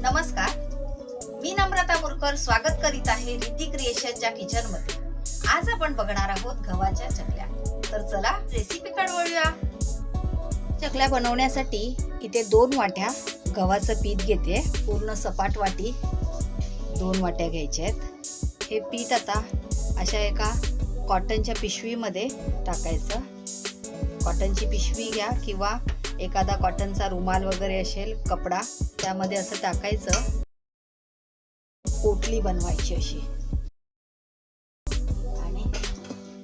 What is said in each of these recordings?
नमस्कार, मी नम्रता मुरकर स्वागत करीत आहे रिद्धी क्रिएशनच्या किचन मध्ये। आज आपण बघणार आहोत गव्हाच्या चकल्या। तर चला रेसिपीकडे वळूया। चकल्या बनवण्यासाठी इथे 2 वाट्या गव्हाचं पीठ घेते। पूर्ण सपाट वाटी 2 वाट्या घ्यायच्या आहेत। हे पीठ आता अशा एका कॉटनच्या पिशवीमध्ये टाकायचं। कॉटनची पिशवी घ्या किंवा एखादा कॉटनचा रुमाल वगैरे असेल कपडा, त्यामध्ये असं टाकायचं। पोटली बनवायची अशी आणि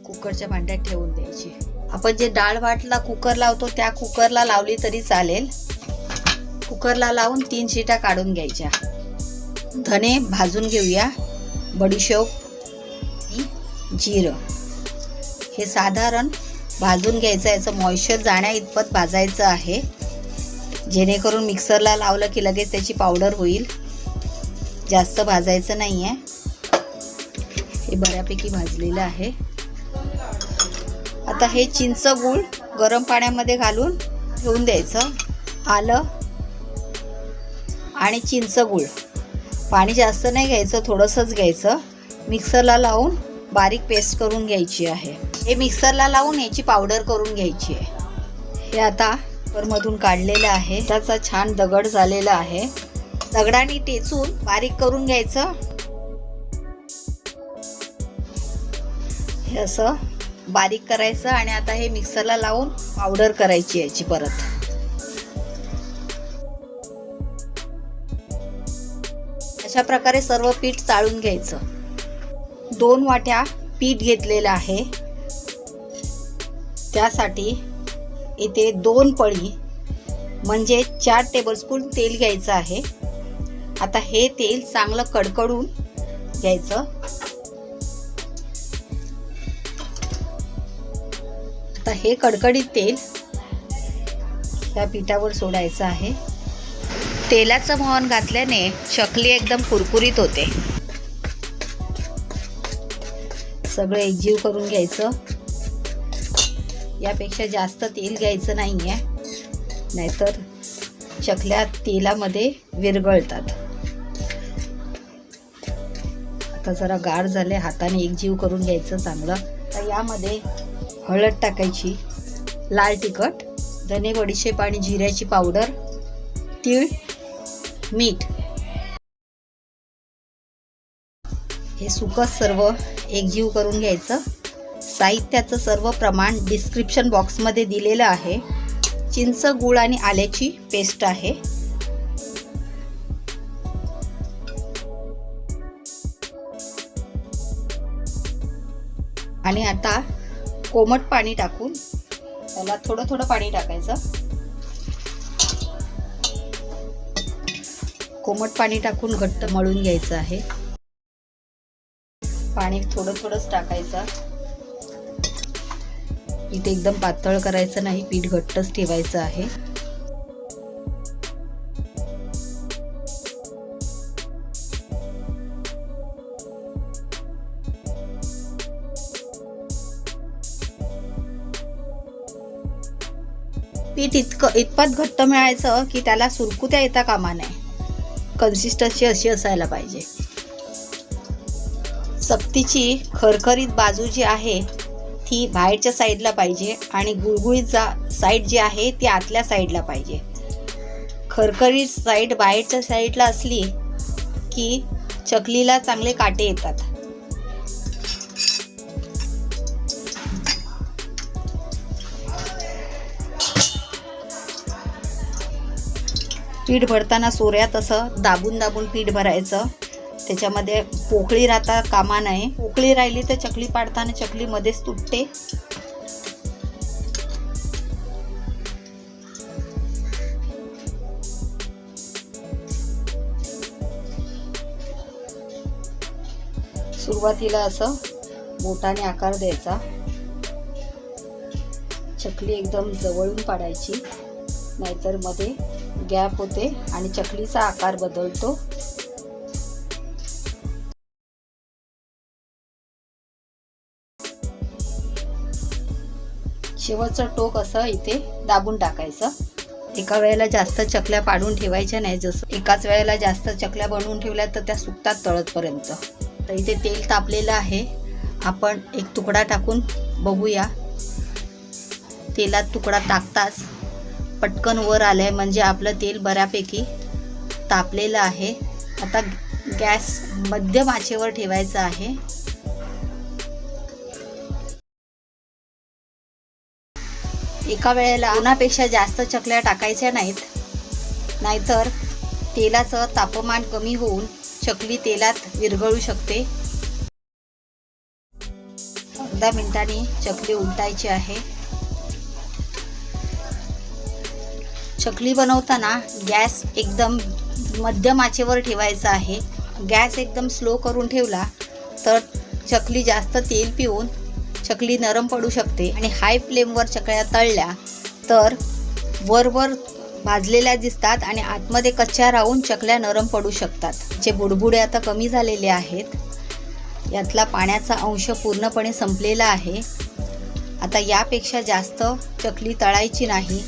कुकरच्या भांड्यात ठेवून द्यायची। आपण जे डाळ वाटला कुकर लावतो त्या कुकरला लावली तरी चालेल। कुकरला लावून 3 शिट्या काढून घ्यायच्या। धने भाजून घेऊया, बडीशोप आणि जिरं हे साधारण भाजून घ्यायचं। याचं मॉइश्चर जाण्या इतपत भाजायचं आहे, जेणेकरून मिक्सरला लावलं की लगेच त्याची पावडर होईल। जास्त भाजायचं नाही आहे। हे बऱ्यापैकी भाजलेलं आहे। आता हे चिंच गूळ गरम पाण्यामध्ये घालून ठेवून द्यायचं। आलं आणि चिंच गूळ, पाणी जास्त नाही घ्यायचं, थोडंसंच घ्यायचं। मिक्सरला लावून बारीक पेस्ट करून घ्यायची आहे। हे मिक्सरला लावून याची पावडर करून घ्यायची आहे। हे आता कुकरमधून काढलेलं आहे। त्याचा छान दगड झालेला आहे। दगडाने टेचून बारीक करून घ्यायचं। हे असं बारीक करायचं आणि आता हे मिक्सरला लावून पावडर करायची याची परत। अशा प्रकारे सर्व पीठ चाळून घ्यायचं। 2 वाट्या पीठ घेतलेलं आहे, त्यासाठी इथे 2 पळी म्हणजे 4 टेबलस्पून तेल घ्यायचं आहे। आता हे तेल चांगलं कडकडून घ्यायचं। आता हे कडकडीत तेल या पिठावर सोडायचं आहे। तेलाचं मोहन घातल्याने चकली एकदम कुरकुरीत होते। सगळं एकजीव करून घ्यायचं। यापेक्षा जास्त तेल घ्यायचं नाहीये, नाहीतर चकल्या तेलामध्ये विरघळतात। आता जरा गार झाले, हाताने एकजीव करून घ्यायचं चांगलं। तर यामध्ये हळद टाकायची, लाल तिखट, धने बडीशेप आणि जिऱ्याची पावडर, तीळ, मीठ, हे सुकं सर्व एकजीव करून घ्यायचं। साहित्याचं सर्व प्रमाण डिस्क्रिप्शन बॉक्समध्ये दिलेलं आहे। चिंच गूळ आणि आल्याची पेस्ट आहे। आणि आता कोमट पाणी टाकून त्याला थोडं थोडं पाणी टाकायचं। कोमट पाणी टाकून घट्ट मळून घ्यायचं आहे। पाणी थोडं थोडंच टाकायचं। इथे एकदम पातळ करायचं नाही, पीठ घट्टच ठेवायचं आहे। पीठ इतपत घट्ट मिळायचं की त्याला सुरकुत्या येता कामा नये। कन्सिस्टन्सी अशी असायला पाहिजे। चकतीची खरखरीत बाजू जी आहे ती बाहेरच्या साईडला पाहिजे आणि गुळगुळीत साईड जी आहे ती आतल्या साईडला पाहिजे। खरखरीत साईड बाहेरच्या साईडला असली की चकलीला चांगले काटे येतात। पीठ भरताना सोऱ्यात असं दाबून दाबून पीठ भरायचं। त्याच्यामध्ये पोकळी राहता कामा नये। पोकळी राहिली तर चकली पाडताना चकली मध्येच तुटते। सुरुवातीला असं बोटाने आकार द्यायचा। चकली एकदम जवळून पाडायची, नाहीतर मध्ये गॅप होते आणि चकलीचा आकार बदलतो। शेवटचं टोक असं इथे दाबून टाकायचं। एका वेळेला जास्त चकल्या पाडून ठेवायच्या नाही, जसं एकाच वेळेला जास्त चकल्या बनवून ठेवल्या तर त्या सुकतात तळतपर्यंत. तर इथे तेल तापलेलं आहे, आपण एक तुकडा टाकून बघूया. तेलात तुकडा टाकताच पटकन वर आलंय, म्हणजे आपलं तेल बऱ्यापैकी तापलेलं आहे. आता गॅस मध्यम आचेवर ठेवायचा आहे. एका वेळेला दोनापेक्षा जास्त चकल्या टाकायच्या नाहीत, नाहीतर तेलाचं तापमान कमी होऊन चकली तेलात विरघळू शकते. अर्धा मिनिटांनी चकली उलटायची आहे. चकली बनवताना गॅस एकदम मध्यम आचेवर ठेवायचा आहे. गॅस एकदम स्लो करून ठेवला तर चकली जास्त तेल पिऊन चकली नरम पडू शकते, आणि हाय फ्लेमवर चकल्या तळल्या तर वरवर भाजलेल्या दिसतात आणि आतमध्ये कच्च्या राहून चकल्या नरम पडू शकतात. जे बुडबुडे आता कमी झालेले आहेत, यातला पाण्याचा अंश पूर्णपणे संपलेला आहे. आता यापेक्षा जास्त चकली तळायची नाही,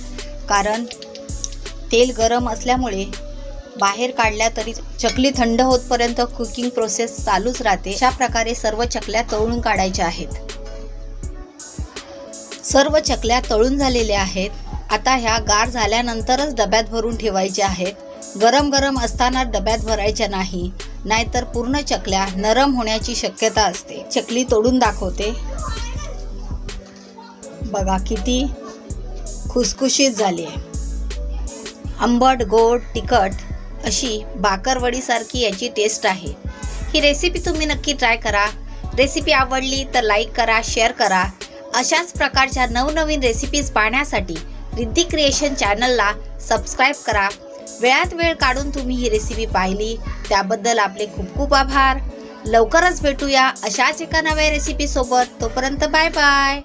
कारण तेल गरम असल्यामुळे बाहेर काढल्या तरी चकली थंड होतपर्यंत कुकिंग प्रोसेस चालूच राहते. अशा प्रकारे सर्व चकल्या तळून काढायच्या आहेत. सर्व चकल्या तळून झालेल्या आहेत. आता ह्या गार झाल्यानंतरच डब्यात भरून ठेवायच्या आहेत. गरम गरम असताना डब्यात भरायच्या नाही, नाहीतर पूर्ण चकल्या नरम होण्याची शक्यता असते. चकली तोडून दाखवते. बघा किती खुसखुशीत झाली आहे. आंबट, गोड, तिखट अशी बाकरवडीसारखी याची टेस्ट आहे. ही रेसिपी तुम्ही नक्की ट्राय करा. रेसिपी आवडली तर लाईक करा, शेअर करा. अशाच प्रकारच्या नवनवीन रेसिपीज पाहण्यासाठी रिद्धी क्रिएशन चॅनलला सबस्क्राईब करा. वेळात वेळ काढून तुम्ही ही रेसिपी पाहिली त्याबद्दल आपले खूप खूप आभार. लवकरच भेटूया अशाच एका नव्या रेसिपी सोबत. तोपर्यंत बाय बाय.